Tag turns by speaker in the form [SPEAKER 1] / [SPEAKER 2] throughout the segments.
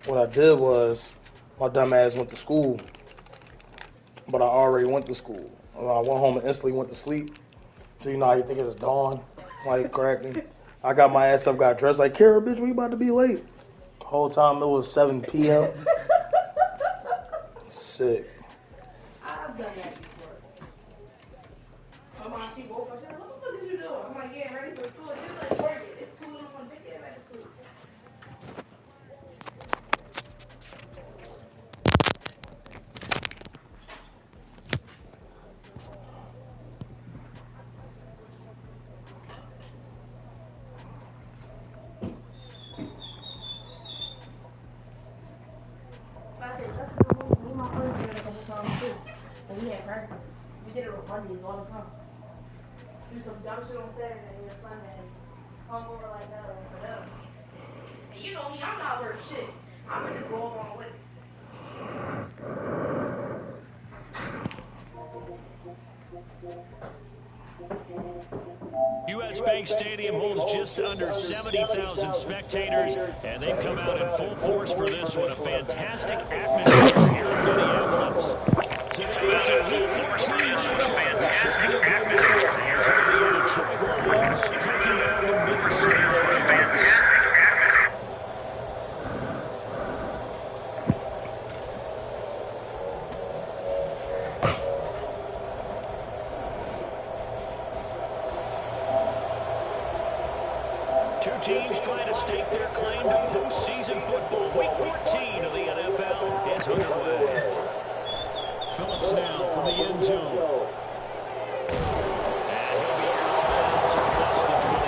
[SPEAKER 1] what I did was my dumb ass went to school, but I already went to school. I went home and instantly went to sleep. So you know how you think it's dawn, like cracking. I got my ass up, got dressed like, Kara, bitch, we about to be late. The whole time it was 7 p.m. Sick.
[SPEAKER 2] I've done that before. My mom, she woke up, she said, what the fuck did you do? I'm like, getting ready for school. She was like, work it. It's 2 in the morning, just get back to sleep. I said, that's the me and my friends did it a couple times too. And we had practice. We did it on Mondays all the time. Do some dumb shit on Saturday or Sunday. Hung over like that or whatever. And you know me, I'm not worth shit. I'm gonna just go along with it.
[SPEAKER 3] U.S. Bank Stadium holds just under 70,000 spectators, and they've come out in full force for this one. A fantastic atmosphere here in Minneapolis. Today is a Week 14 matchup, which should be a good one, as the Detroit Lions taking on the Minnesota Vikings. Two teams trying to stake their claim to postseason football. Week 14 of the NFL is underway. Phillips now from the end zone. And he'll be out of bounds across the 25.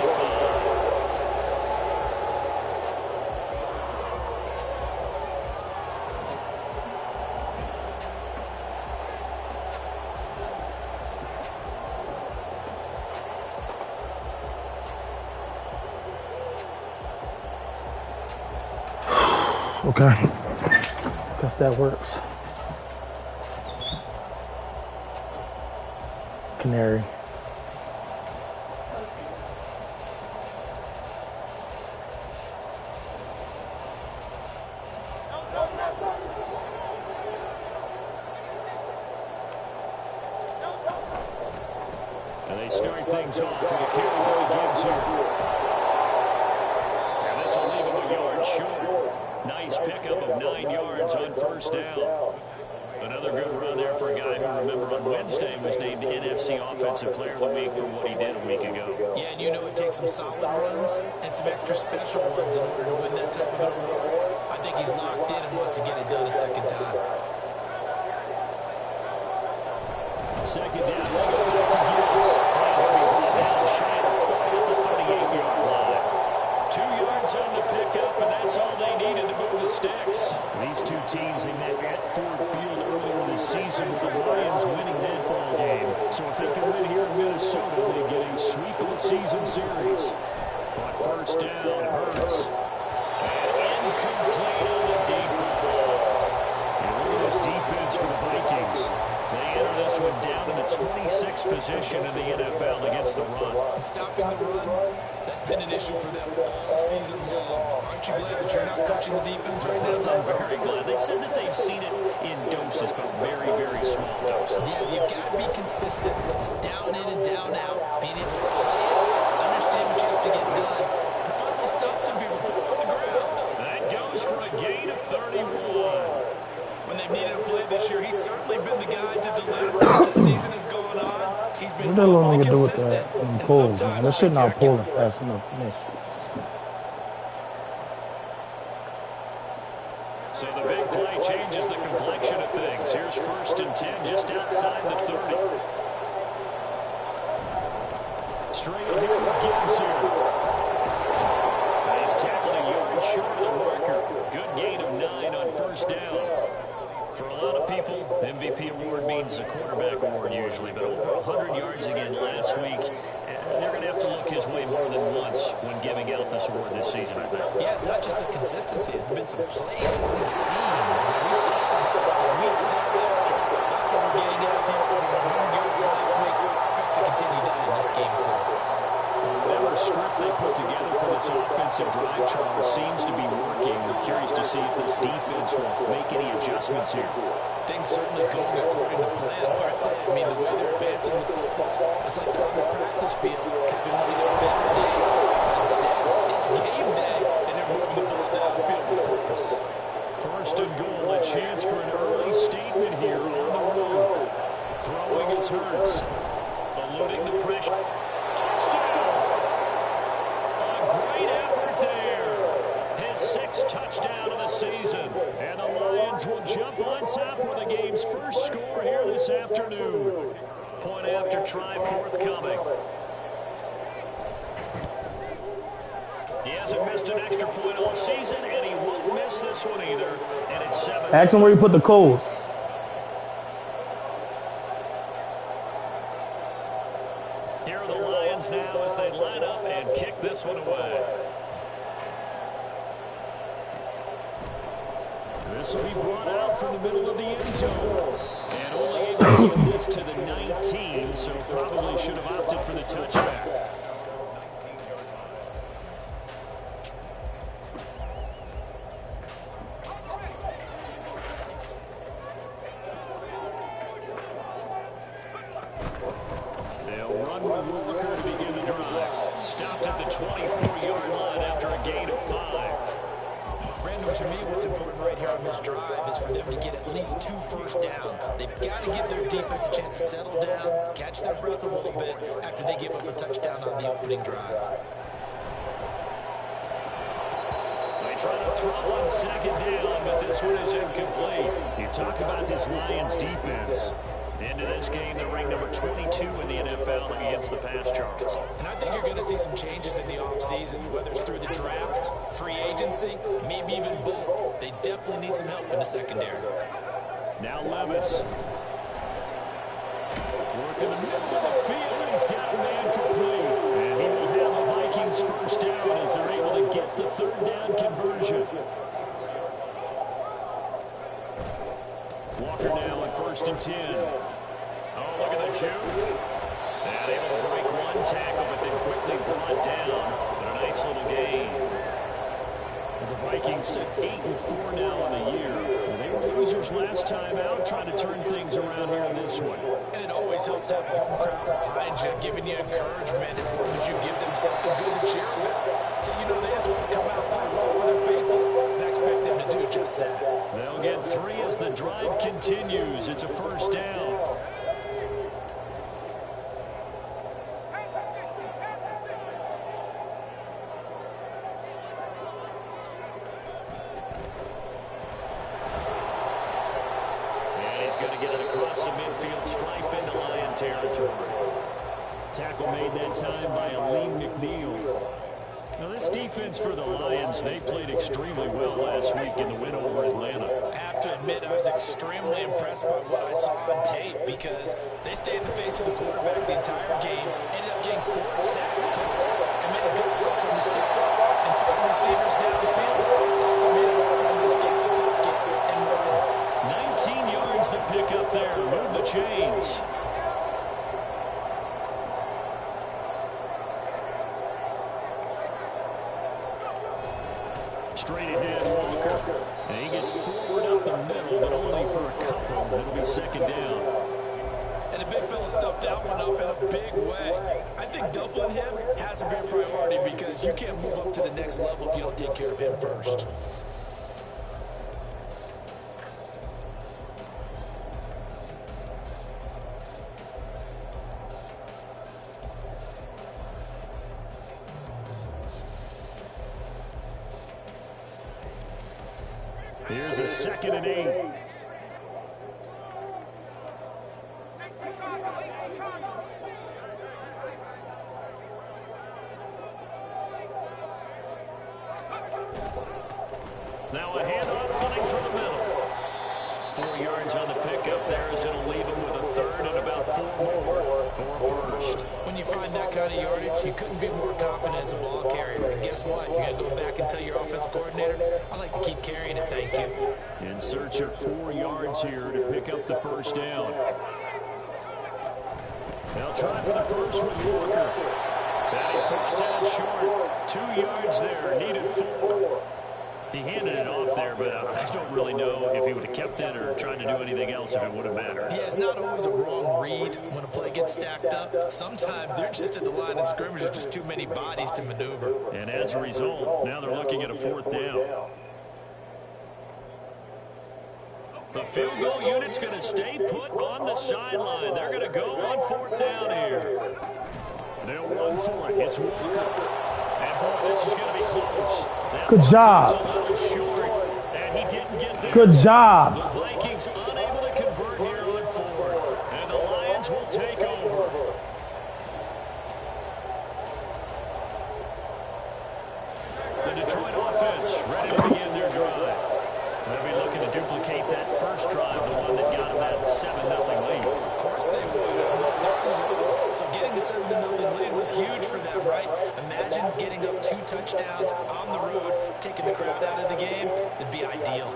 [SPEAKER 1] Okay. Guess that works. Canary.
[SPEAKER 3] And they start things off with a carry Billy Gibbs here. And this will leave him a yard short. Nice pickup of 9 yards on first down. Another good run there for a guy who, remember, on Wednesday was named NFC Offensive Player of the Week for what he did a week ago.
[SPEAKER 4] Yeah, and you know it takes some solid runs and some extra special ones in order to win that type of an award. I think he's locked in and wants to get it done a second time.
[SPEAKER 3] Second down, they go back to Gibbs. And he'll be brought down shy of 40 at the 38-yard line. 2 yards on the pickup, and that's all they needed to move the sticks. These two teams, they met at Ford Field earlier this season with the Lions winning that ball game. So if they can win here in Minnesota, they get a sweep of the season series. But first down, Hurts. And incomplete on the deep ball. And look at this defense for the Vikings. They enter this one down in the 26th position in the NFL against the run.
[SPEAKER 4] And stopping the run, that's been an issue for them all season long. Aren't you glad that you're not coaching the defense right now?
[SPEAKER 3] I'm very glad. They said that they've seen it in doses, but very, very small doses.
[SPEAKER 4] Yeah, you've got to be consistent. It's down in and down out. Being able to play it, understand what you have to get done, and finally stop some people, put them on the ground.
[SPEAKER 3] That goes for a gain of 31.
[SPEAKER 4] When they've needed a play this year, he's certainly been the guy to deliver as the season has gone on. He's been
[SPEAKER 1] What the hell
[SPEAKER 4] more
[SPEAKER 1] nigga do with
[SPEAKER 4] consistent
[SPEAKER 1] that
[SPEAKER 4] and
[SPEAKER 1] pull, man?
[SPEAKER 4] sometimes
[SPEAKER 1] That shit not
[SPEAKER 4] spectacular.
[SPEAKER 1] pulling fast enough for me.
[SPEAKER 3] So the big play changes the complexion of things. Here's 1st and 10 just outside the 30. Straight ahead with Gibbs here. And he's tackled a yard short of the marker. Good gain of 9 on first down. For a lot of people, MVP award means a quarterback award usually, but over 100 yards again last week. They're going to have to look his way more than once when giving out this award this season, I think.
[SPEAKER 4] Yeah, it's not just the consistency. It's been some plays that we've seen that we talk about for weeks thereafter. That's what we're getting out of him. Over 100 yards last week. Expects to continue that in this game, too.
[SPEAKER 3] Whatever script they put put together for this offensive drive, Charles, seems to be working. We're curious to see if this defense will make any adjustments here.
[SPEAKER 4] Things certainly going according to plan, aren't they? I mean, the way they're advancing the football, it's like they're on the practice field, having one of their better days. Instead, it's game day, and they're moving the ball downfield with purpose.
[SPEAKER 3] First and goal, a chance for an early statement here on the road. Throwing is Hurts, eluding the pressure. Touchdown! A great effort there. His sixth touchdown of the season. And the Lions will jump on top with the game's first score here this afternoon. Point after try forthcoming. He hasn't missed an extra point all season, and he won't miss this one either. And it's 7.
[SPEAKER 1] Ask him where you put the coals.
[SPEAKER 3] Here are the Lions now as they line up and kick this one away. This will be brought out from the middle of the end zone. And only able to get this to the 19, so probably should have opted for the touchback. They'll run with Walker to begin the drive. Stopped at the 24-yard line after a gain of 5.
[SPEAKER 4] Brandon, to me, what's important right here on this drive is for them to get at least 2 first downs. They've got to give their defense a chance to settle down, catch their breath a little bit after they give up a touchdown on the opening drive.
[SPEAKER 3] They try to throw on second down, but this one is incomplete. You talk about this Lions defense. Into this game, they rank number 22 in the NFL against the pass, Charles.
[SPEAKER 4] And I think you're going to see some changes in the offseason, whether it's through the draft, free agency, maybe even both. They definitely need some help in the secondary.
[SPEAKER 3] Now Levis. Working the middle of the field, and he's got a man complete. And he will have the Vikings first down as they're able to get the third down conversion. Walker now on 1st and 10. Oh, look at the juke. And able to break one tackle, but then quickly brought down. But a nice little gain. The Vikings sit 8-4 now on the year. They were losers last time out, trying to turn things around here in this one.
[SPEAKER 4] And it always helps to have a home crowd behind you, giving you encouragement as long as you give them something good to cheer about. So, you know, they just want to come out and play well for their faithful, and I expect them to do just that.
[SPEAKER 3] They'll get 3 as the drive continues. It's a first down. Going to get it across the midfield stripe into Lion territory. Tackle made that time by Aleem McNeil. Now this defense for the Lions, they played extremely well last week in the win over Atlanta.
[SPEAKER 4] I have to admit, I was extremely impressed by what I saw on tape because they stayed in the face of the quarterback the entire game, ended up getting 4 sacks total, and made it difficult for him to step up and throw receivers downfield. Also made it hard for him to escape the pocket and run.
[SPEAKER 3] 19 yards to pick up there. Move the chains. Straight ahead, Walker. And he gets forward up the middle, but only for a couple. It'll be second down.
[SPEAKER 4] And the big fella stuffed that one up in a big way. I think doubling him has to be a priority because you can't move up to the next level if you don't take care of him first.
[SPEAKER 3] Here's a 2nd and 8. Now a handoff coming from the middle. 4 yards on the pickup there as it'll leave him with a third and about 4 more for first.
[SPEAKER 4] When you find that kind of yardage, you couldn't be more confident as a ball carrier. And guess what? You're going to go back and tell your offensive coordinator, I like to keep carrying it, thank you.
[SPEAKER 3] In search of 4 yards here to pick up the first down. They'll try for the first with Walker. And he's brought down short. 2 yards there, needed 4. He handed it off there, but I don't really know if he would have kept it or tried to do anything else if it would have mattered.
[SPEAKER 4] Yeah, it's not always a wrong read when a play gets stacked up. Sometimes they're just at the line of scrimmage. There's just too many bodies to maneuver.
[SPEAKER 3] And as a result, now they're looking at a 4th down. The field goal unit's going to stay put on the sideline. They're going to go on 4th down here. They'll run for it. It's Walker. And boy, this is going to be close.
[SPEAKER 1] Good job.
[SPEAKER 3] A little short, and he didn't get there.
[SPEAKER 1] Good job.
[SPEAKER 3] The Vikings unable to convert here on 4th. And the Lions will take over. The Detroit offense ready to begin their drive. They'll be looking to duplicate that first drive, the one that got them that 7-0 lead.
[SPEAKER 4] Of course they would. So getting the 7-0 lead was huge for them, right? Imagine getting up 2 touchdowns on the road, taking the crowd out of the game. It'd be ideal.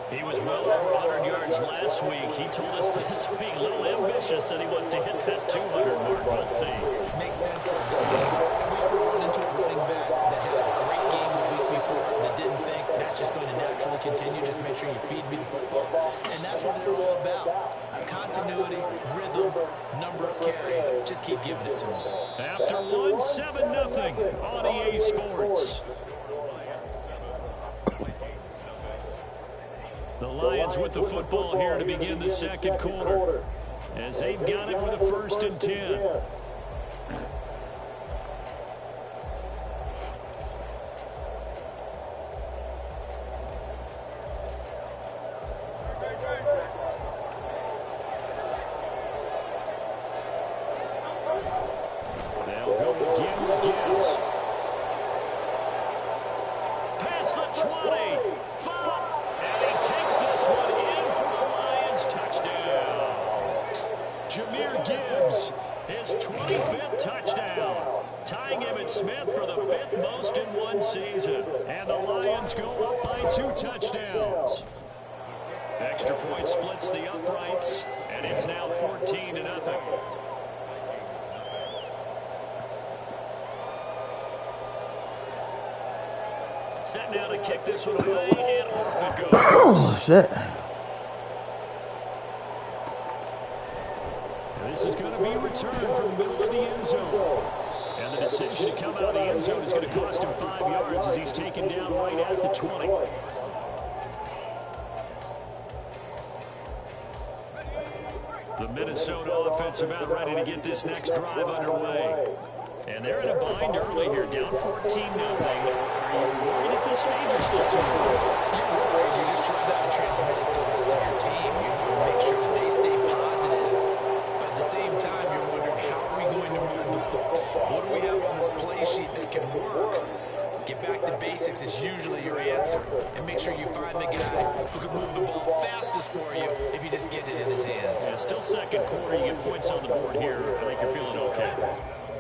[SPEAKER 3] He was well over 100 yards last week. He told us this week, a little ambitious, that he wants to hit that 200 mark. We'll see.
[SPEAKER 4] Makes sense, though, doesn't it? Have we ever run into a running back that had a great game the week before that didn't think that's just going to naturally continue? Just make sure you feed me the football. And that's what they're all about. Continuity, rhythm, number of carries. Just keep giving it to them.
[SPEAKER 3] After one, 7-0 on EA Sports. The Lions with the football here to begin the second quarter, as they've got it with a 1st and 10. They'll go again with Gibbs. Past the 20, 5. And he takes this one in for the Lions touchdown. Jahmyr Gibbs, his 25th touchdown, tying Emmitt Smith for the 5th most in one season. And the Lions go up by 2 touchdowns. Extra point splits the uprights, and it's now 14-0. Set now to kick this one away, and off it goes.
[SPEAKER 1] Oh, shit.
[SPEAKER 3] And this is going to be returned from the middle of the end zone. And the decision to come out of the end zone is going to cost him 5 yards as he's taken down right at the 20. The Minnesota offense about ready to get this next drive underway. And they're in a bind early here, down 14-0. Are you worried at this stage or still too early?
[SPEAKER 4] You're worried. You're just trying to transmit it to the rest of your team. You want to make sure that they stay positive. But at the same time, you're wondering, how are we going to move the football? What do we have on this play sheet that can work? Get back to basics is usually your answer. And make sure you find the guy who can move the ball fastest for you if you just get it in his hands.
[SPEAKER 3] Yeah, still second quarter. You get points on the board here. I think you're feeling okay.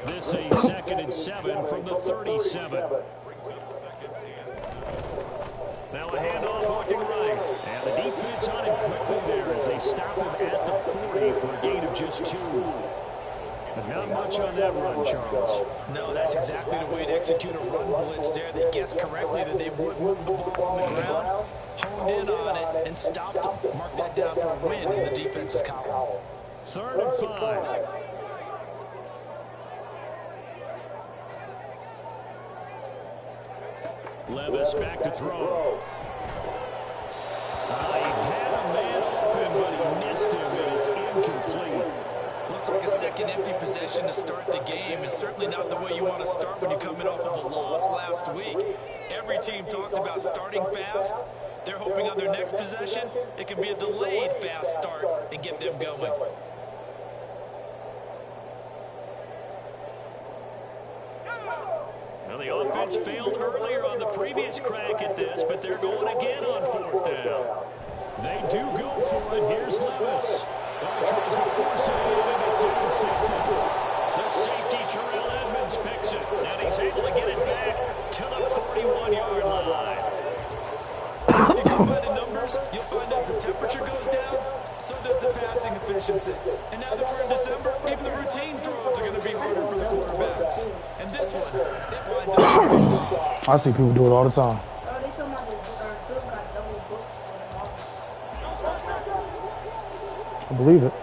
[SPEAKER 3] This a 2nd and 7 from the 37. Now a handoff looking right. And the defense on him quickly there as they stop him at the 40 for a gain of just 2. But not much on that run, Charles.
[SPEAKER 4] No, that's exactly the way to execute a run blitz there. They guessed correctly that they would move the ball on the ground, honed in on it, and stopped them. Mark that down for a win in the defense's column.
[SPEAKER 3] 3rd and 5. Levis back to throw. He had a man open, but he missed him, and it's incomplete.
[SPEAKER 4] Looks like a second empty possession to start the game, and certainly not the way you want to start when you're coming off of a loss last week. Every team talks about starting fast. They're hoping on their next possession, it can be a delayed fast start and get them going.
[SPEAKER 3] Well, the offense failed earlier on the previous crack at this, but they're going again on 4th down. They do go for it. Here's Levis. Tries to force it in, and it's intercepted. The safety, Terrell Edmonds, picks it, and he's able to get it back to the 41-yard line.
[SPEAKER 4] You go by the numbers, you'll find as the temperature goes down, so does the passing efficiency. And now that we're in December, even the routine throws are going to be harder for the quarterbacks. And this one, it winds up being picked off.
[SPEAKER 1] I see people do it all the time.
[SPEAKER 2] Oh, they still got double booked.
[SPEAKER 1] I believe it.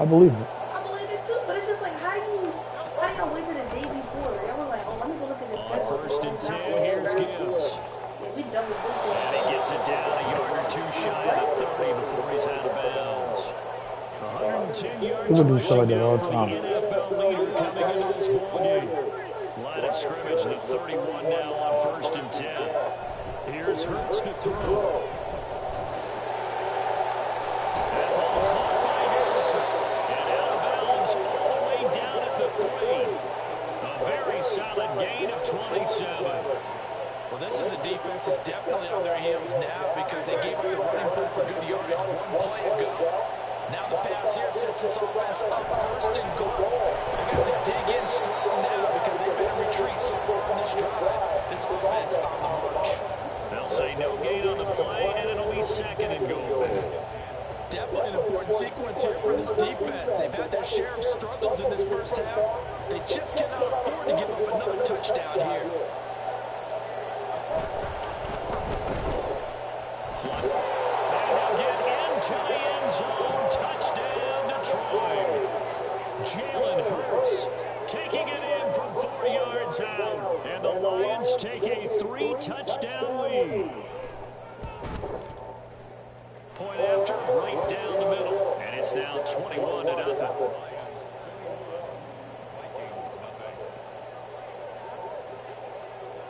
[SPEAKER 1] I believe it.
[SPEAKER 2] I believe it too, but it's just like, how do y'all wait till the day before? Like, I was like, oh, let me go look at this.
[SPEAKER 3] On first and 10, here's Gibbs.
[SPEAKER 2] Yeah, we double booked it.
[SPEAKER 3] And he gets it down a yard or two shy of the 30 before he's out of bounds. 110 yards
[SPEAKER 1] People do shit like that all the
[SPEAKER 3] rushing
[SPEAKER 1] time.
[SPEAKER 3] now for the NFL leader coming into this ball game. Line of scrimmage, the 31 now on first and 10. Here's Hurts to throw. That ball caught by Harrison. And out of bounds all the way down at the 3. A very solid gain of 27.
[SPEAKER 4] Well, this is a defense that's definitely on their heels now because they gave up the running play for good yardage one play ago. Now the pass here sets this offense up first and goal. They got to dig in strong now because they've been in retreat so far on this drive. This offense on the march.
[SPEAKER 3] They'll say no gain on the play, and it'll be second and goal.
[SPEAKER 4] Definitely an important sequence here for this defense. They've had their share of struggles in this first half. They just cannot afford to give up another touchdown here.
[SPEAKER 3] And he'll get into the end zone. Touchdown, Detroit. Jalen Hurts taking it in from 4 yards out. And the Lions take a 3-touchdown lead. Point after, right down the middle. And it's now 21-0.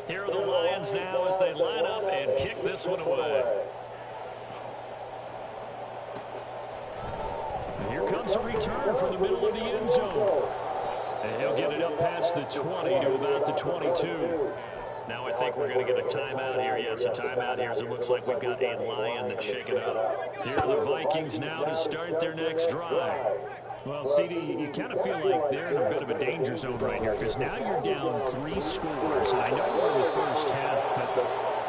[SPEAKER 3] Here are the Lions now as they line up and kick this one away. And here comes a return from the middle of the end zone. And he'll get it up past the 20 to about the 22. Now I think we're going to get a timeout here. Yes, a timeout here as it looks like we've got a Lion that's shaken up. Here are the Vikings now to start their next drive. Well, CD, you kind of feel like they're in a bit of a danger zone right here because now you're down 3 scores. And I know we're in the first half, but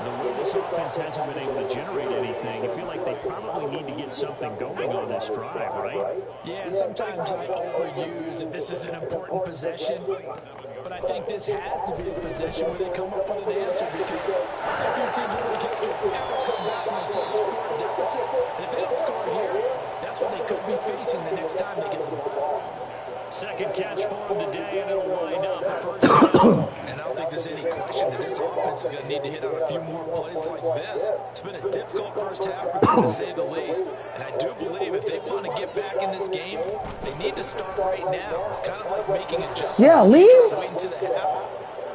[SPEAKER 3] the way this offense hasn't been able to generate anything, you feel like they probably need to get something going on this drive, right?
[SPEAKER 4] Yeah, and sometimes I overuse that this is an important possession, but I think this has to be a possession where they come up with an answer because a few teams really can't ever come back from a 4-score deficit, and if they don't score here, that's what they could be facing the next time they get the ball.
[SPEAKER 3] Second catch for him today, and it'll wind up a first down.
[SPEAKER 4] And I don't think there's any question that this offense is going to need to hit on a few more plays like this. It's been a difficult first half for them, to say the least. And I do believe if they want to get back in this game, they need to start right now. It's kind of like making adjustments.
[SPEAKER 1] Yeah, leave.
[SPEAKER 4] Waiting to the half.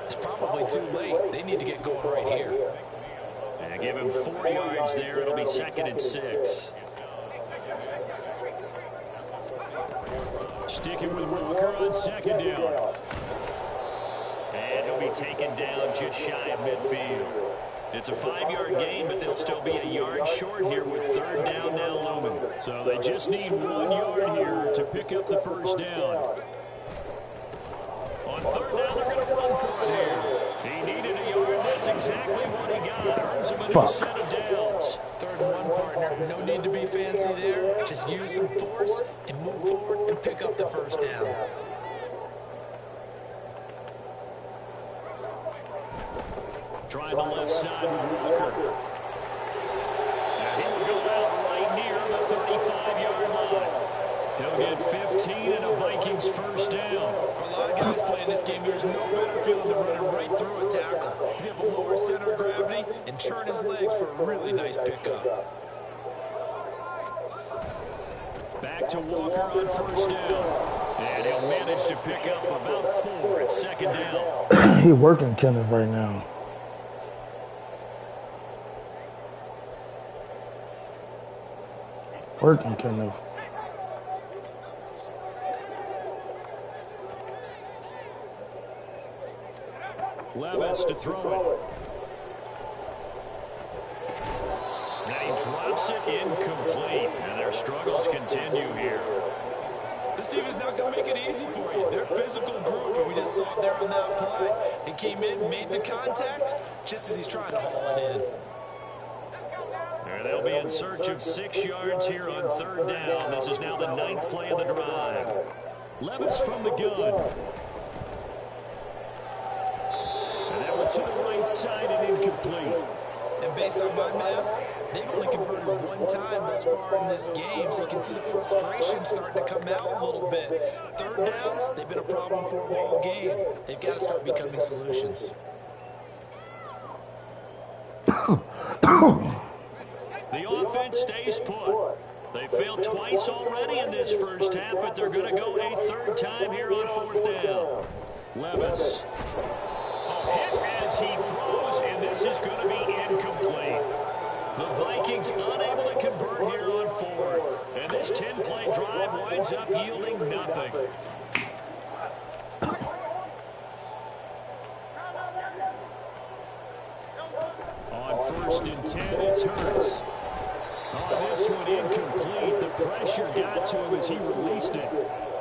[SPEAKER 4] It's probably too late. They need to get going right here.
[SPEAKER 3] And give him 4 yards there. It'll be second and 6. Sticking with Walker on second down. And he'll be taken down just shy of midfield. It's a 5-yard gain, but they'll still be a yard short here with third down now looming. So they just need 1 yard here to pick up the first down. On third down, they're going to run for it here. He needed a yard. That's exactly what he got. Earns him a new set of downs.
[SPEAKER 4] Third and 1, partner. No need to be fancy there. Just use some force and move forward and pick up the first down.
[SPEAKER 3] Trying the left side with Walker. And he will go out right near the 35-yard line. He'll get 15 and a Vikings first down.
[SPEAKER 4] For a lot of guys playing this game, there's no better feeling than running right through a tackle. He's able to lower center of gravity and churn his legs for a really nice pickup.
[SPEAKER 3] Back to Walker on first down. And he'll manage to pick up about 4 at second down.
[SPEAKER 1] He's working Kenneth right now. Working Kenneth.
[SPEAKER 3] Levis to throw it. And he drops it incomplete. And their struggles continue here.
[SPEAKER 4] This team is not going to make it easy for you. They're a physical group, and we just saw it there on that play. He came in, made the contact, just as he's trying to haul it in.
[SPEAKER 3] And they'll be in search of 6 yards here on 3rd down. This is now the 9th play of the drive. Levis from the gun. And that one to the right side and incomplete.
[SPEAKER 4] And based on my math, they've only converted 1 time thus far in this game, so you can see the frustration starting to come out a little bit. 3rd downs, they've been a problem for them all game. They've got to start becoming solutions.
[SPEAKER 3] The offense stays put. They failed twice already in this first half, but they're going to go a 3rd time here on 4th down. Levis. Hit as he throws, and this is going to be incomplete. The Vikings unable to convert here on 4th. And this 10-play drive winds up yielding nothing. On 1st and 10, it's Hurts. On this one, incomplete. The pressure got to him as he released it.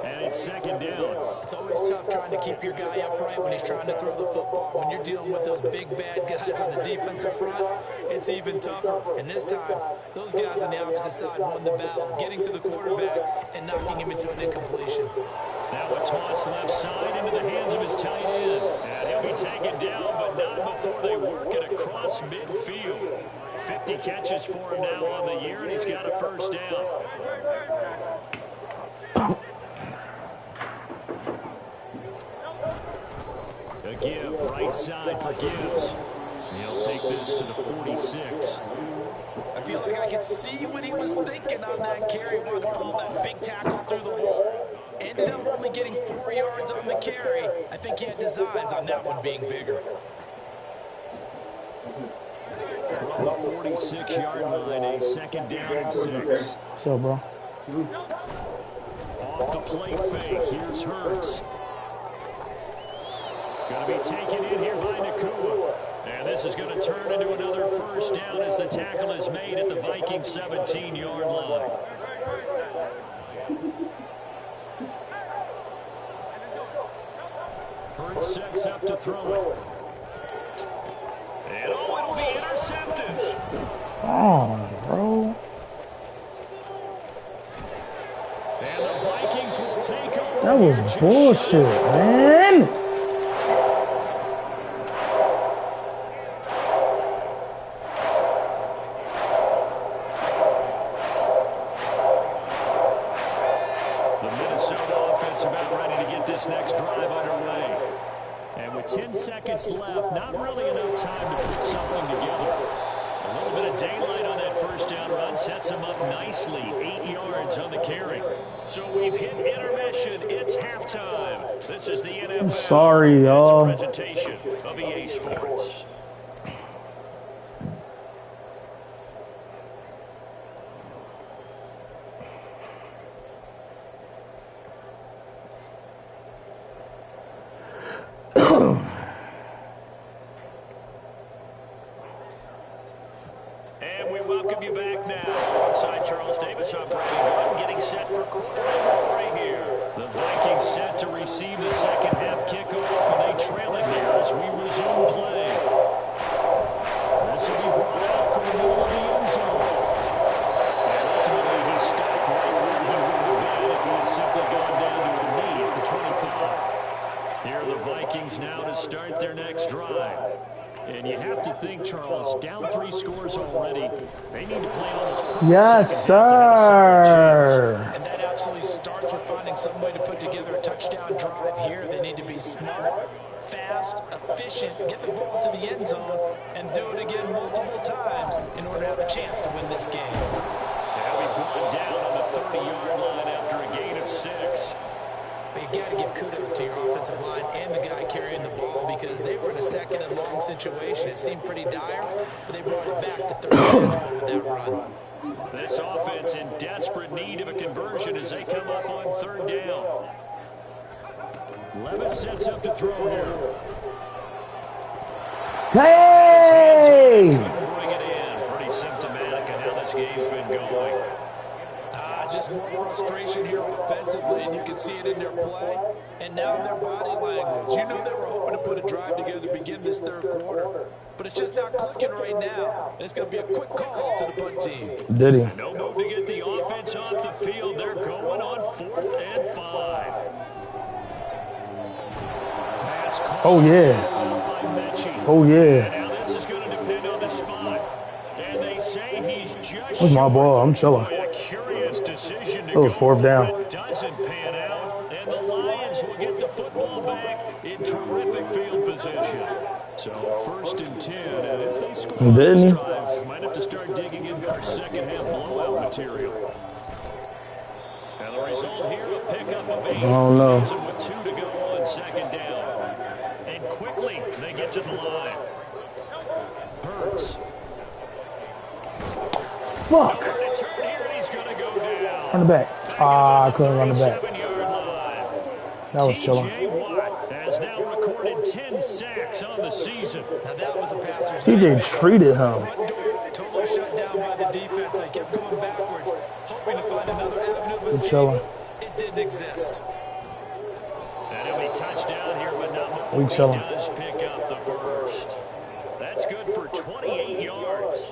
[SPEAKER 3] And it's 2nd down.
[SPEAKER 4] It's always tough trying to keep your guy upright when he's trying to throw the football. When you're dealing with those big, bad guys on the defensive front, it's even tougher. And this time, those guys on the opposite side won the battle, getting to the quarterback and knocking him into an incompletion.
[SPEAKER 3] Now a toss left side into the hands of his tight end. And he'll be taken down, but not before they work it across midfield. 50 catches for him now on the year, and he's got a 1st down. A give, right side for Gibbs. He'll take this to the 46.
[SPEAKER 4] I feel like I could see what he was thinking on that carry. Wanted to pull that big tackle through the hole. Ended up only getting 4 yards on the carry. I think he had designs on that one being bigger.
[SPEAKER 3] From the 46-yard line, a 2nd down and 6.
[SPEAKER 1] What's up, bro?
[SPEAKER 3] Off the play fake, here's Hurts. Going to be taken in here by Nakua. And this is going to turn into another 1st down as the tackle is made at the Vikings 17-yard line. Hurts sets up to throw it. And it'll be intercepted.
[SPEAKER 1] Oh, bro.
[SPEAKER 3] And the Vikings will take over.
[SPEAKER 1] That was bullshit, man.
[SPEAKER 3] The Minnesota offense about ready to get this next drive underway. And with 10 seconds left, not really enough time to put something together. A little bit of daylight on that 1st down run sets him up nicely. 8 yards on the carry. So we've hit intermission. It's halftime. This is the NFL.
[SPEAKER 1] I'm sorry, y'all.
[SPEAKER 3] Presentation of EA Sports. And we welcome you back now. Alongside Charles Davis, I'm Brandon Gunn, getting set for quarter number 3 here. The Vikings set to receive the 2nd half kickoff, and they trail it here as we resume play. This will be brought out from the middle of the end zone. And ultimately, he stopped right where he would have been if he had simply gone down to a knee at the 25. Here are the Vikings now to start their next drive. And you have to think, Charles, down 3 scores already. They need to play on this.
[SPEAKER 1] Yes, sir.
[SPEAKER 4] And that absolutely starts with finding some way to put together a touchdown drive here. They need to be smart, fast, efficient, get the ball to the end zone, and do it again multiple times in order to have a chance to win this game.
[SPEAKER 3] They'll be brought down on the 30-yard line after a gain of 6.
[SPEAKER 4] But you got to give kudos to your offensive line and the guy carrying the ball because they were in a 2nd and long situation. It seemed pretty dire, but they brought it back to 3rd and with that run.
[SPEAKER 3] This offense in desperate need of a conversion as they come up on 3rd down. Levis sets up to throw here.
[SPEAKER 1] Hey!
[SPEAKER 3] Couldn't bring it in. Pretty symptomatic of how this game's been going.
[SPEAKER 4] Just more frustration here offensively, and you can see it in their play. And now their body language. You know they were hoping to put a drive together to begin this third quarter. But it's just not clicking right now. And it's going to be a quick call to the punt team.
[SPEAKER 1] Did he?
[SPEAKER 3] No move to get the offense off the field. They're going on 4th and 5.
[SPEAKER 1] Oh, yeah. Oh, yeah.
[SPEAKER 3] Now this is going to depend on the spot. And they say he's just
[SPEAKER 1] Where's my ball? I'm chilling.
[SPEAKER 3] a curious decision to
[SPEAKER 1] It was
[SPEAKER 3] go
[SPEAKER 1] 4th
[SPEAKER 3] for
[SPEAKER 1] down.
[SPEAKER 3] it. Doesn't pan out. And the Lions will get the football back in terrific field position. So 1st and 10. And if they score on
[SPEAKER 1] Didn't
[SPEAKER 3] this
[SPEAKER 1] he?
[SPEAKER 3] drive, might have to start digging in for second half blowout material. And the result here, a pickup of 8.
[SPEAKER 1] I don't know.
[SPEAKER 3] With 2 to go on 2nd down. And quickly, they get to the line. Hurts.
[SPEAKER 1] Fuck.
[SPEAKER 3] Return here, and he's going to go down.
[SPEAKER 1] Run it back. Ah, I couldn't run it back.
[SPEAKER 3] 7-yard line.
[SPEAKER 1] That was chilling.
[SPEAKER 3] TJ Watt has now recorded 10 sacks on the season.
[SPEAKER 4] Now that was a passer's
[SPEAKER 1] TJ treated him.
[SPEAKER 4] front door totally shut down by the defense. They kept going backwards, hoping to find another avenue of escape.
[SPEAKER 1] chilling.
[SPEAKER 4] It didn't exist.
[SPEAKER 3] And he'll be touchdown here, but not before
[SPEAKER 1] We
[SPEAKER 3] he
[SPEAKER 1] chilling.
[SPEAKER 3] does pick up the first. That's good for 28 yards.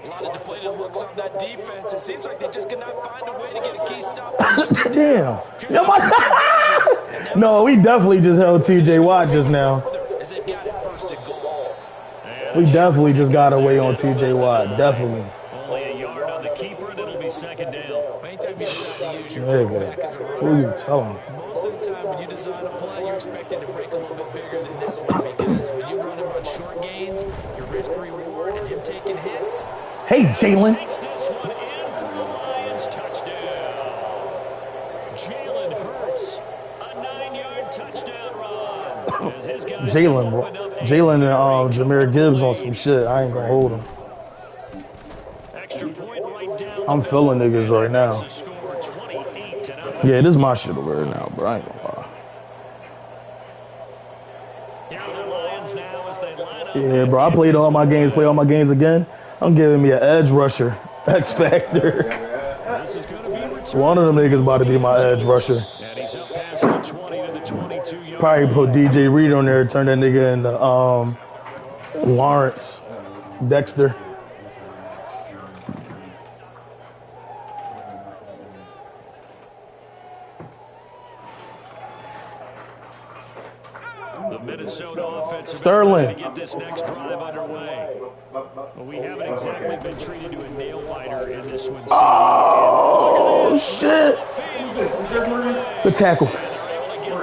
[SPEAKER 4] A lot of deflated looks on that defense. It seems like they just cannot find a way to get a key stop.
[SPEAKER 1] Damn. Yo, my No, we definitely just held TJ Watt just now.
[SPEAKER 4] As they got it 1st and goal.
[SPEAKER 1] We definitely just got away on TJ Watt. Definitely.
[SPEAKER 3] Only a yard on the keeper, and it'll be 2nd down.
[SPEAKER 4] Anytime you decide to use your
[SPEAKER 1] Nigga.
[SPEAKER 4] quarterback as a
[SPEAKER 1] Who
[SPEAKER 4] runner,
[SPEAKER 1] you telling?
[SPEAKER 4] most of the time when you design a play, you're expecting to break a little bit bigger than this one, because when you run him on short gains, your risk reward and him taking hits.
[SPEAKER 1] Hey, Jalen.
[SPEAKER 3] Takes this one in for a Lions touchdown. Jalen Hurts, a 9-yard touchdown run. As his guys
[SPEAKER 1] Jalen,
[SPEAKER 3] opened up a
[SPEAKER 1] Jalen and
[SPEAKER 3] very
[SPEAKER 1] Jameer Gibbs on some shit. I ain't gonna hold him.
[SPEAKER 3] extra point right down
[SPEAKER 1] I'm
[SPEAKER 3] the
[SPEAKER 1] feeling
[SPEAKER 3] middle.
[SPEAKER 1] niggas right now.
[SPEAKER 3] That's a score 28-0.
[SPEAKER 1] Yeah, this is my shit over here now, bro. I ain't gonna lie.
[SPEAKER 3] Here are the Lions now as they line up.
[SPEAKER 1] Yeah, bro. I played all my games. Play all my games again. I'm giving me an edge rusher. X Factor.
[SPEAKER 3] This is going to be returned.
[SPEAKER 1] One of them niggas about to be my edge rusher.
[SPEAKER 3] And he's up past the 20 to the 22-yard.
[SPEAKER 1] Probably put DJ Reed on there, turn that nigga into Lawrence Dexter.
[SPEAKER 3] The Minnesota offense
[SPEAKER 1] Sterling.
[SPEAKER 3] to get this next drive underway. Well, we haven't exactly been treated to a nail biter in this one.
[SPEAKER 1] Oh shit! Good tackle.
[SPEAKER 3] And they're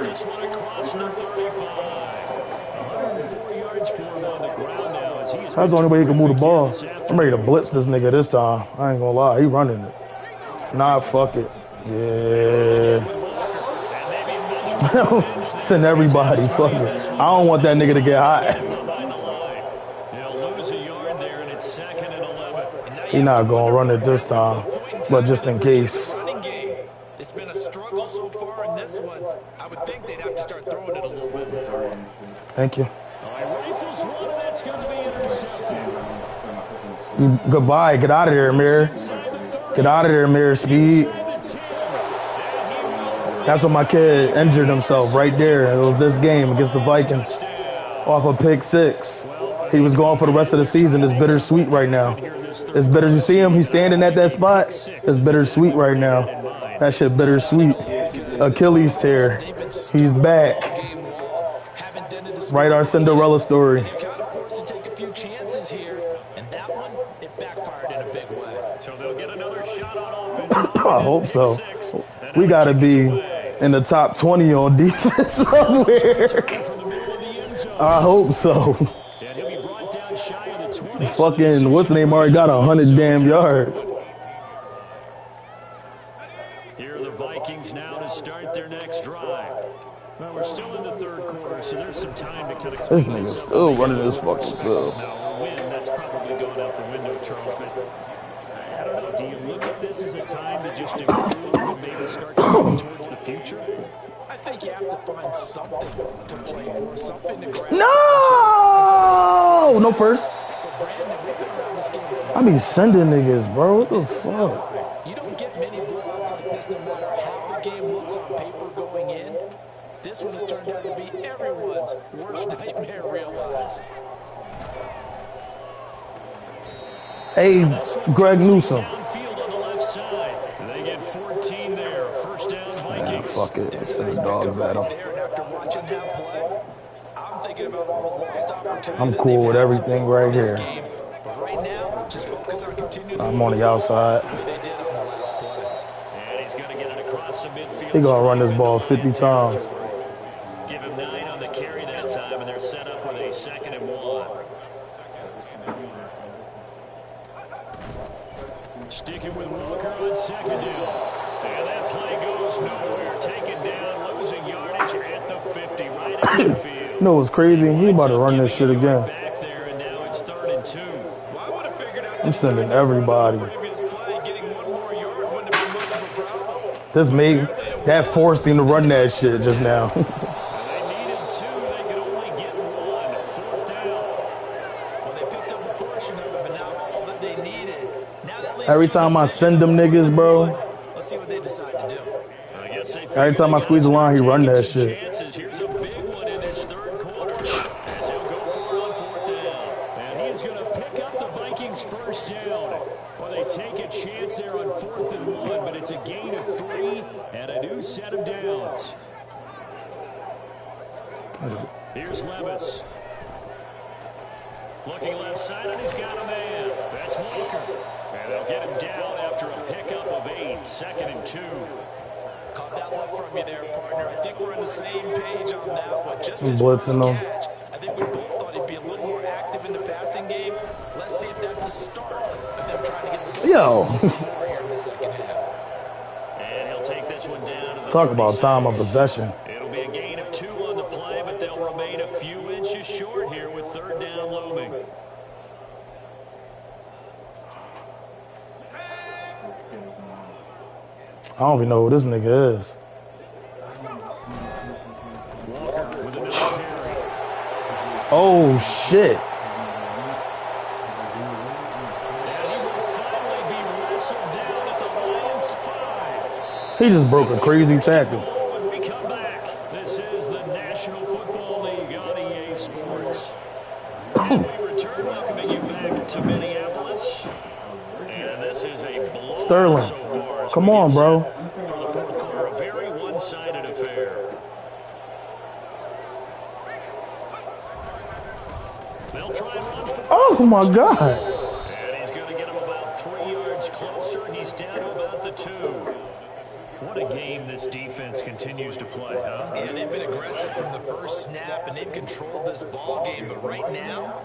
[SPEAKER 3] able to get this one across the 35. 104 yards for him on the ground now as he is.
[SPEAKER 1] That's the only way he can move the ball. I'm ready to blitz this nigga this time. I ain't gonna lie, he running it. Nah, fuck it. Yeah. Send everybody. Fuck it. I don't want that nigga to get hot.
[SPEAKER 3] Behind the line. They'll lose a yard there, and it's 2nd and 11.
[SPEAKER 1] He not gonna run it this time, but just in case.
[SPEAKER 4] Running game. It's been a struggle so far in this one. I would think they'd have to start throwing it a little bit more.
[SPEAKER 1] Thank you.
[SPEAKER 3] Rifles one, and that's going to be intercepted.
[SPEAKER 1] Goodbye. Get out of there, Mirror. Get out of there, Mirror. Speed. That's when my kid injured himself right there. It was this game against the Vikings off of pick 6. He was gone for the rest of the season. It's bittersweet right now. It's bitter. You see him? He's standing at that spot. It's bittersweet right now. That shit bittersweet. Achilles tear. He's back. Write our Cinderella story.
[SPEAKER 4] Kind of forced to take a few chances here, and that one, it backfired in a big way.
[SPEAKER 3] So they'll get another shot on offense.
[SPEAKER 1] I hope so. We got to be in the top 20 on defense somewhere. I hope so.
[SPEAKER 3] And he'll be brought down shy of the 20.
[SPEAKER 1] Fucking, what's the name? Already got 100 damn yards.
[SPEAKER 3] Here are the Vikings now to start their next drive. Well, we're still in the third quarter, so there's some time to kind of
[SPEAKER 1] This nigga's still running this fucking bill.
[SPEAKER 3] Now, a win, that's probably gone out the window, Charles, but I don't know. Do you look at this as a time to just improve and maybe start to move towards the future?
[SPEAKER 4] I think you have to find something to play for, something to grasp.
[SPEAKER 1] No! No first.
[SPEAKER 4] But Brandon, we've been around this game.
[SPEAKER 1] I be sending niggas, bro. What the fuck?
[SPEAKER 4] You don't get many blowouts like this, no matter how the game looks on paper going in, this one has turned out to be everyone's worst nightmare realized.
[SPEAKER 1] Hey, Greg Newsom.
[SPEAKER 3] Downfield on the left side. They get 14 there. First down, Vikings.
[SPEAKER 1] Fuck it. Send the dogs at him.
[SPEAKER 4] After watching that play, I'm thinking about all the lost opportunities.
[SPEAKER 1] I'm cool with everything right here.
[SPEAKER 4] But right now, just focus on continuing.
[SPEAKER 1] I'm on the outside.
[SPEAKER 3] And he's going to get it across the midfield.
[SPEAKER 1] He gonna run this ball 50 times.
[SPEAKER 3] Give him 9 on the carry that time, and they're set up with a 2nd and 1. Sticking with Walker on 2nd down. And that play goes nowhere. Taken down, losing yardage at the 50, right at the field.
[SPEAKER 1] You know what's crazy? He about to run this shit again.
[SPEAKER 3] Back there, and now it's 3rd and 2.
[SPEAKER 4] Well, I would have figured out
[SPEAKER 1] I'm sending everybody.
[SPEAKER 4] previous play, getting 1 more yard wouldn't have been much of a problem.
[SPEAKER 1] This made that forced him to run that shit just now.
[SPEAKER 3] They needed 2. They could only get 1. 4th down.
[SPEAKER 4] Well, they picked up a portion of it, but not all that they needed. Now that leaves
[SPEAKER 1] Every time I send them niggas, bro.
[SPEAKER 4] Let's see what they decide to do.
[SPEAKER 1] Every time I squeeze the line, he run that shit.
[SPEAKER 3] Here's a big one in this 3rd quarter as he'll go for it on 4th down. And he is going to pick up the Vikings' first down. Well, they take a chance there on 4th and 1, but it's a gain of 3 and a new set of downs. Here's Levis. Looking left side, and he's got a man. That's Walker. And they'll get him down after a pickup of 8. 2nd and 2.
[SPEAKER 4] Caught that look from you there, partner. I think we're on the same page on that one. Just
[SPEAKER 1] I'm
[SPEAKER 4] his
[SPEAKER 1] blitzing
[SPEAKER 4] first
[SPEAKER 1] them.
[SPEAKER 4] catch. I think we both thought he'd be a little more active in the passing game. Let's see if that's the start of them trying to get the ball more here in the second half.
[SPEAKER 3] And he'll take this one down to the
[SPEAKER 1] Talk about
[SPEAKER 3] 36.
[SPEAKER 1] time of possession.
[SPEAKER 3] It'll be a gain of 2 on the play, but they'll remain a few inches short here with 3rd down looming.
[SPEAKER 1] I don't even know who this nigga is.
[SPEAKER 3] Walker with another carry.
[SPEAKER 1] Oh shit.
[SPEAKER 3] And he will finally be wrestled down at the Lions' 5.
[SPEAKER 1] He just broke a crazy tackle.
[SPEAKER 3] When we come back, this is the National Football League on EA Sports. And we return, welcoming you back to Minneapolis. And this is a blowout
[SPEAKER 1] Sterling.
[SPEAKER 3] so far. as
[SPEAKER 1] Come
[SPEAKER 3] we
[SPEAKER 1] on,
[SPEAKER 3] get
[SPEAKER 1] bro.
[SPEAKER 3] set for the 4th quarter, a very one-sided affair. They'll try and run for
[SPEAKER 1] Oh my god.
[SPEAKER 3] and he's going to get him about 3 yards closer. He's down to about the 2. What a game this defense continues to play, huh?
[SPEAKER 4] Yeah, they've been aggressive from the first snap, and they've controlled this ball game. But right now,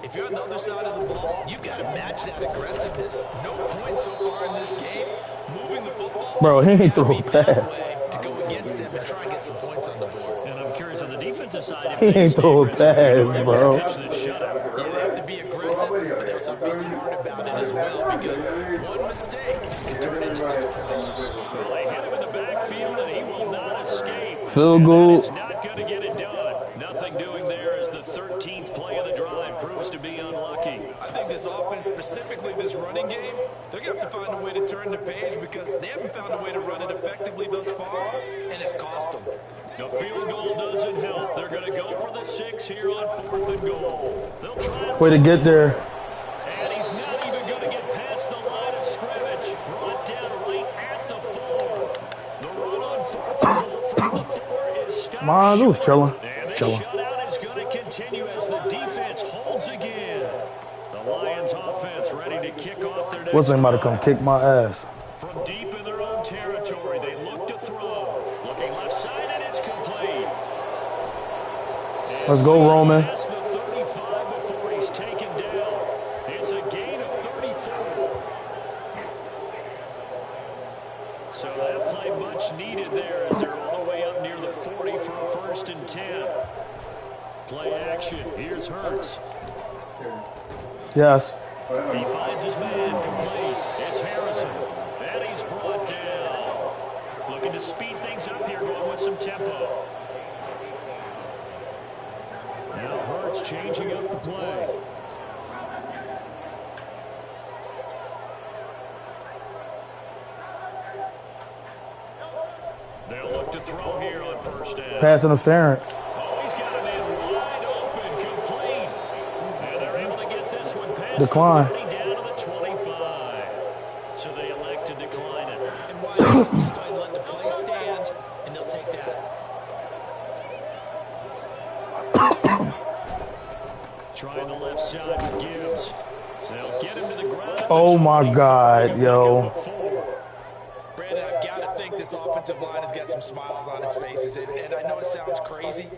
[SPEAKER 4] if you're on the other side of the ball, you've got to match that aggressiveness. No points so far in this game. Moving the football.
[SPEAKER 1] Bro, he ain't throw a
[SPEAKER 4] be that
[SPEAKER 1] pass.
[SPEAKER 4] way to go against them and try and get some points on the board.
[SPEAKER 3] And I'm curious on the defensive side. If
[SPEAKER 1] He
[SPEAKER 3] they
[SPEAKER 1] ain't
[SPEAKER 3] stay
[SPEAKER 1] throw a
[SPEAKER 3] aggressive,
[SPEAKER 1] pass,
[SPEAKER 3] they
[SPEAKER 1] bro.
[SPEAKER 3] pitch this shutout.
[SPEAKER 4] Yeah, they have to be aggressive, but they also have to be smart about it as well, because one mistake can turn into 6 points.
[SPEAKER 3] Well, they hit him in the backfield, and he will not escape.
[SPEAKER 1] Field goal.
[SPEAKER 3] He's not going to get it done. Nothing doing there as the 13th play of the drive proves to be unlucky.
[SPEAKER 4] I think this offense, specifically this running game, they're going to have to find a way to turn the page because they haven't found a way to run it effectively thus far, and it's cost them.
[SPEAKER 3] The field goal doesn't help. They're going to go for the 6 here on 4th and goal. They'll try
[SPEAKER 1] Way to get there.
[SPEAKER 3] and he's not even going to get past the line of scrimmage. Brought down right at the 4. The run on 4th and goal from the 4 is stopped.
[SPEAKER 1] Mine, it was chilling.
[SPEAKER 3] And the
[SPEAKER 1] Chilling.
[SPEAKER 3] shutout is going to continue as the defense holds again. The Lions offense ready to kick off their next
[SPEAKER 1] What's about to come
[SPEAKER 3] drive.
[SPEAKER 1] kick my ass?
[SPEAKER 3] From deep in their own territory, they look to throw. Looking left side, and it's complete. And
[SPEAKER 1] Let's go, Roman.
[SPEAKER 3] past the 35 before he's taken down. It's a gain of 34. So that play much needed there as they're all the way up near the 40 for a 1st and 10. Play action. Here's Hurts.
[SPEAKER 1] Yes.
[SPEAKER 3] He finds his man complete. It's Harrison. And he's brought down. Looking to speed things up here, going with some tempo. Now Hurts changing up the play. to throw here on first down.
[SPEAKER 1] Pass interference.
[SPEAKER 3] Oh, he's got a man wide open, complete. And they're able to get this one past
[SPEAKER 1] Decline.
[SPEAKER 3] the 30 down to the 25. So they elect to decline it.
[SPEAKER 4] And why not? Just go ahead and let the play stand, and they'll take that.
[SPEAKER 3] Trying the left side with Gibbs. They'll get him to the ground.
[SPEAKER 1] Oh my God, yo.
[SPEAKER 4] Brandon, I've got to think this offensive line has got some smiles on its faces. And I know it sounds crazy,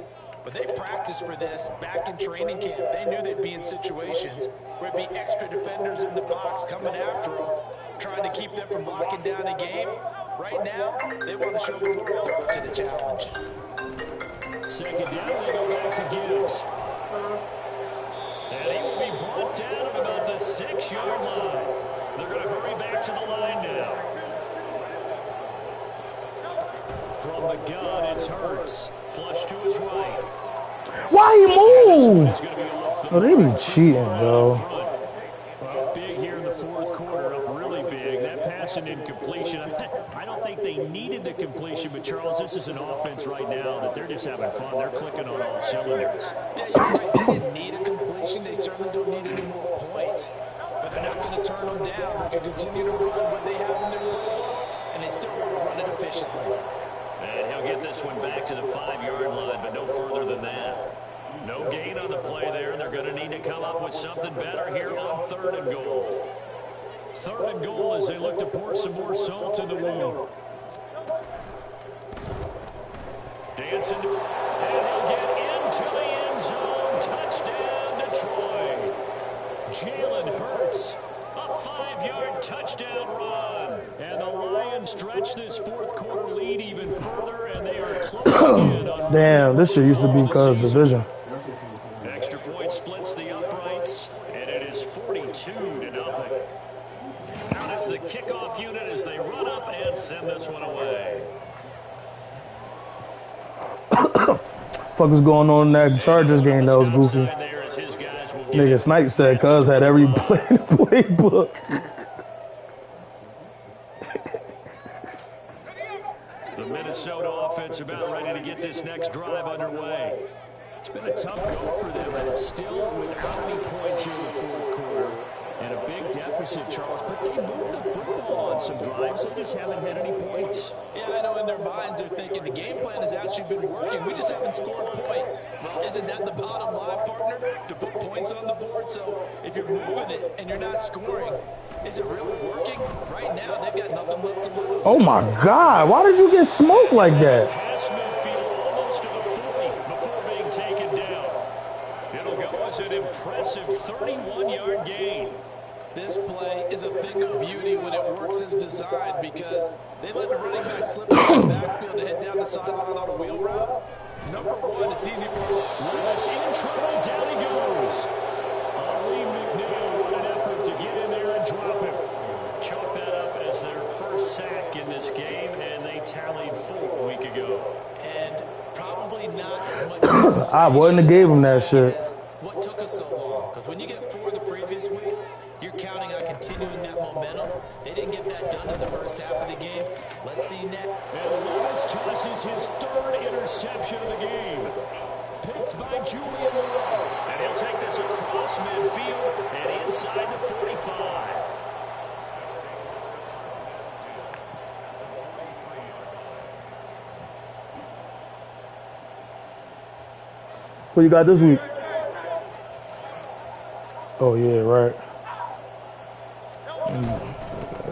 [SPEAKER 4] but they practiced for this back in training camp. They knew they'd be in situations where it'd be extra defenders in the box coming after them, trying to keep them from locking down a game. Right now, they want to show the world they're up to the challenge.
[SPEAKER 3] Second down, they go back to Gibbs. And he will be brought down at about the 6-yard line. They're going to hurry back to the line now. From the gun, it's Hurts. Flush to his right.
[SPEAKER 1] Why he move? Oh, they be cheating, bro.
[SPEAKER 3] Well, big here in the fourth quarter, up really big. That pass and incompletion. I don't think they needed the completion, but Charles, this is an offense right now that they're just having fun. They're clicking on all cylinders.
[SPEAKER 4] Yeah, you're right. They didn't need a completion. They certainly don't need any more points. But they're not going to turn them down. They can continue to run what they have in their playbook, and they still want to run it efficiently.
[SPEAKER 3] And he'll get this one back to the 5-yard line, but no further than that. No gain on the play there. They're going to need to come up with something better here on 3rd and goal. 3rd and goal as they look to pour some more salt in the wound. Dancing, and he'll get into the end zone. Touchdown, Detroit. Jalen Hurts, a 5-yard touchdown run. And the Lions stretch this fourth quarter lead even further, and they are closing in on.
[SPEAKER 1] Damn, this shit used to be Cuz division.
[SPEAKER 3] Extra point splits the uprights, and it is 42-0. Out is the kickoff unit as they run up and send this one away.
[SPEAKER 1] Fuck is going on in that Chargers game that was goofy? Nigga Snipe said Cuz had every play in the playbook.
[SPEAKER 3] The Minnesota offense about ready to get this next drive underway. It's been a tough go for them, and it's still without any points here in the fourth quarter. And a big deficit, Charles, but they moved the football on some drives. They just haven't had any points.
[SPEAKER 4] Yeah, I know in their minds they're thinking the game plan has actually been working. We just haven't scored points. Well, isn't that the bottom line, partner? To put points on the board? So if you're moving it and you're not scoring, is it really working? Right now, they've got nothing left to lose.
[SPEAKER 1] Oh my God, why did you get smoked like that?
[SPEAKER 3] Pass midfield almost to the 40 before being taken down. It'll go as an impressive 31-yard gain.
[SPEAKER 4] This play is a thing of beauty when it works as designed because they let the running back slip in the backfield to head down the sideline on a wheel route. Number one, it's easy for him.
[SPEAKER 3] Willis in trouble, down he goes. Ali McNeil, what an effort to get in there and drop him. Chalk that up as their first sack in this game, and they tallied 4 a week ago.
[SPEAKER 4] And probably not as much.
[SPEAKER 1] I wouldn't have gave him that shit.
[SPEAKER 4] What took us so long? Because when you get 4 the previous week, you're counting on continuing that momentum. They didn't get that done in the first half of the game. Let's see next.
[SPEAKER 3] And Lewis tosses his 3rd interception of the game. Picked by Julian Moore. And he'll take this across midfield and inside the 45.
[SPEAKER 1] What you got this week? Oh yeah, right.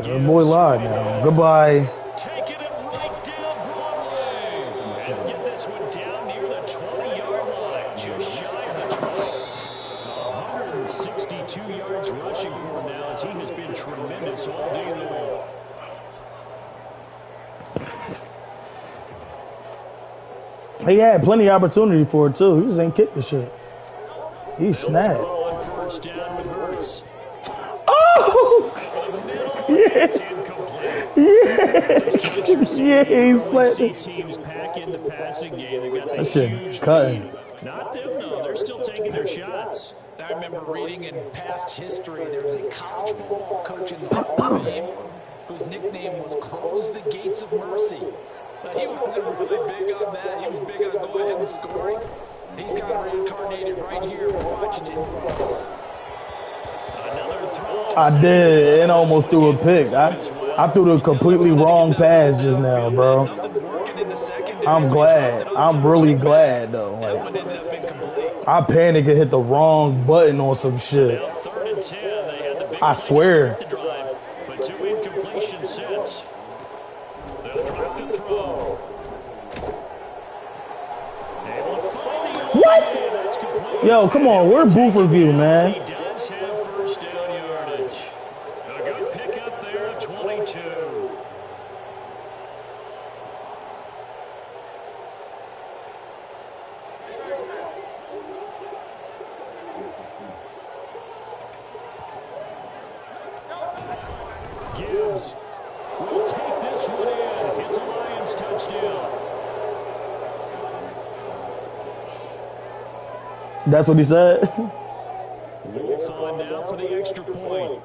[SPEAKER 1] Your boy lied now. Goodbye.
[SPEAKER 3] Taking it right down Broadway. And get this one down near the 20-yard line. Just shy of the 20. 162 yards rushing for him now as he has been tremendous all day long.
[SPEAKER 1] He had plenty of opportunity for it too. He just ain't kicked the shit. He snapped.
[SPEAKER 3] On first down with Hurts.
[SPEAKER 1] Oh! Yeah. Yeah, he slapped it.
[SPEAKER 3] Teams pack in the passing game. They got
[SPEAKER 1] That shit cutting.
[SPEAKER 3] Not them though. They're still taking their shots.
[SPEAKER 4] I remember reading in past history there was a college football coach in the Hall of Fame whose nickname was Close the Gates of Mercy. He wasn't really big on that. He was big on going ahead and scoring. He's kind of reincarnated right here. We're watching it in front of us.
[SPEAKER 1] I did. It almost threw a pick. I threw the completely wrong pass just now, bro. I'm glad. I'm really glad, though. Like, I panicked and hit the wrong button on some shit. I swear.
[SPEAKER 3] But 2 incompletions since. They'll drive to throw.
[SPEAKER 1] What? Yo, come on. We're booth review, man.
[SPEAKER 3] He does have first down yardage. A good pickup there at 22. Gibbs will take this one in. It's a Lions touchdown.
[SPEAKER 1] That's what he said?
[SPEAKER 3] Wolf on now for the extra point.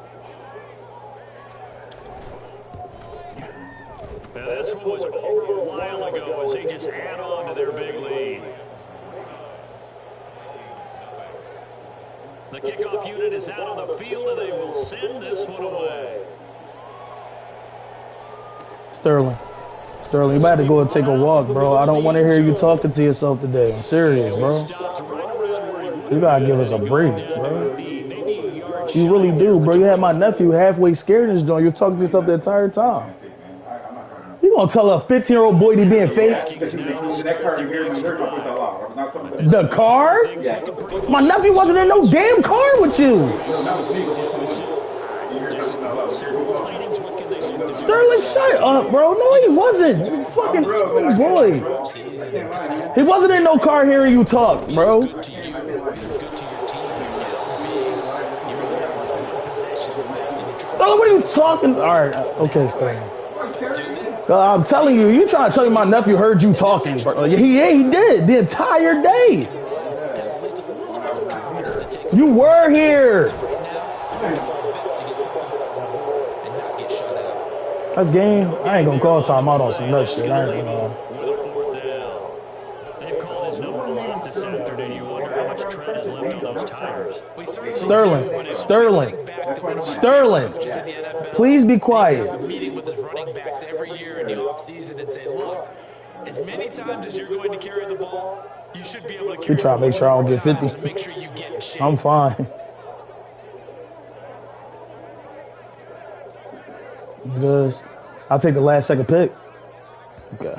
[SPEAKER 3] Now this one was over a while ago as they just add on to their big lead. The kickoff unit is out on the field, and they will send this one away.
[SPEAKER 1] Sterling, you about to go and take a walk, bro. I don't want to hear you talking to yourself today. I'm serious, bro. You gotta give us a break, bro. You really do, bro. You had my nephew halfway scared in this joint. You're talking to yourself the entire time. You gonna tell a 15-year-old boy to being fake? The car? Yes. My nephew wasn't in no damn car with you. Sterling, shut up, bro. No, he wasn't. He's fucking boy. He wasn't in no car hearing you talk, bro. Sterling, what are you talking? All right, okay, Sterling. I'm telling you, you trying to tell me my nephew heard you talking, bro. He did the entire day. You were here. That's game. I ain't gonna call timeout on some nut shit. I ain't gonna.
[SPEAKER 3] They've called his number a lot this afternoon. You wonder how much tread is left on those tires.
[SPEAKER 1] Sterling. Please be quiet.
[SPEAKER 4] Meeting with his running backs every year in the offseason and say, look, as many times as you're going to carry the ball, you should be able to carry
[SPEAKER 1] You try to make sure I don't get 50.
[SPEAKER 4] make sure you get in shape.
[SPEAKER 1] I'm fine. Because I'll take the last second pick. Okay.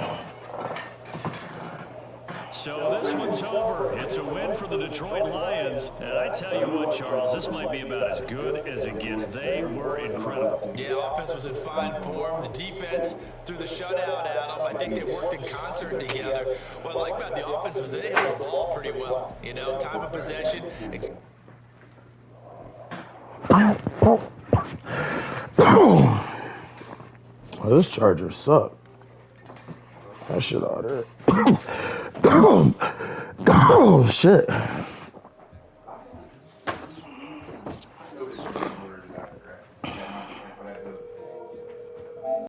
[SPEAKER 3] So this one's over. It's a win for the Detroit Lions. And I tell you what, Charles, this might be about as good as it gets. They were incredible.
[SPEAKER 4] Yeah, offense was in fine form. The defense threw the shutout at them. I think they worked in concert together. What I like about the offense was they held the ball pretty well. You know, time of possession.
[SPEAKER 1] Oh, this charger suck. That shit out there. Oh, shit.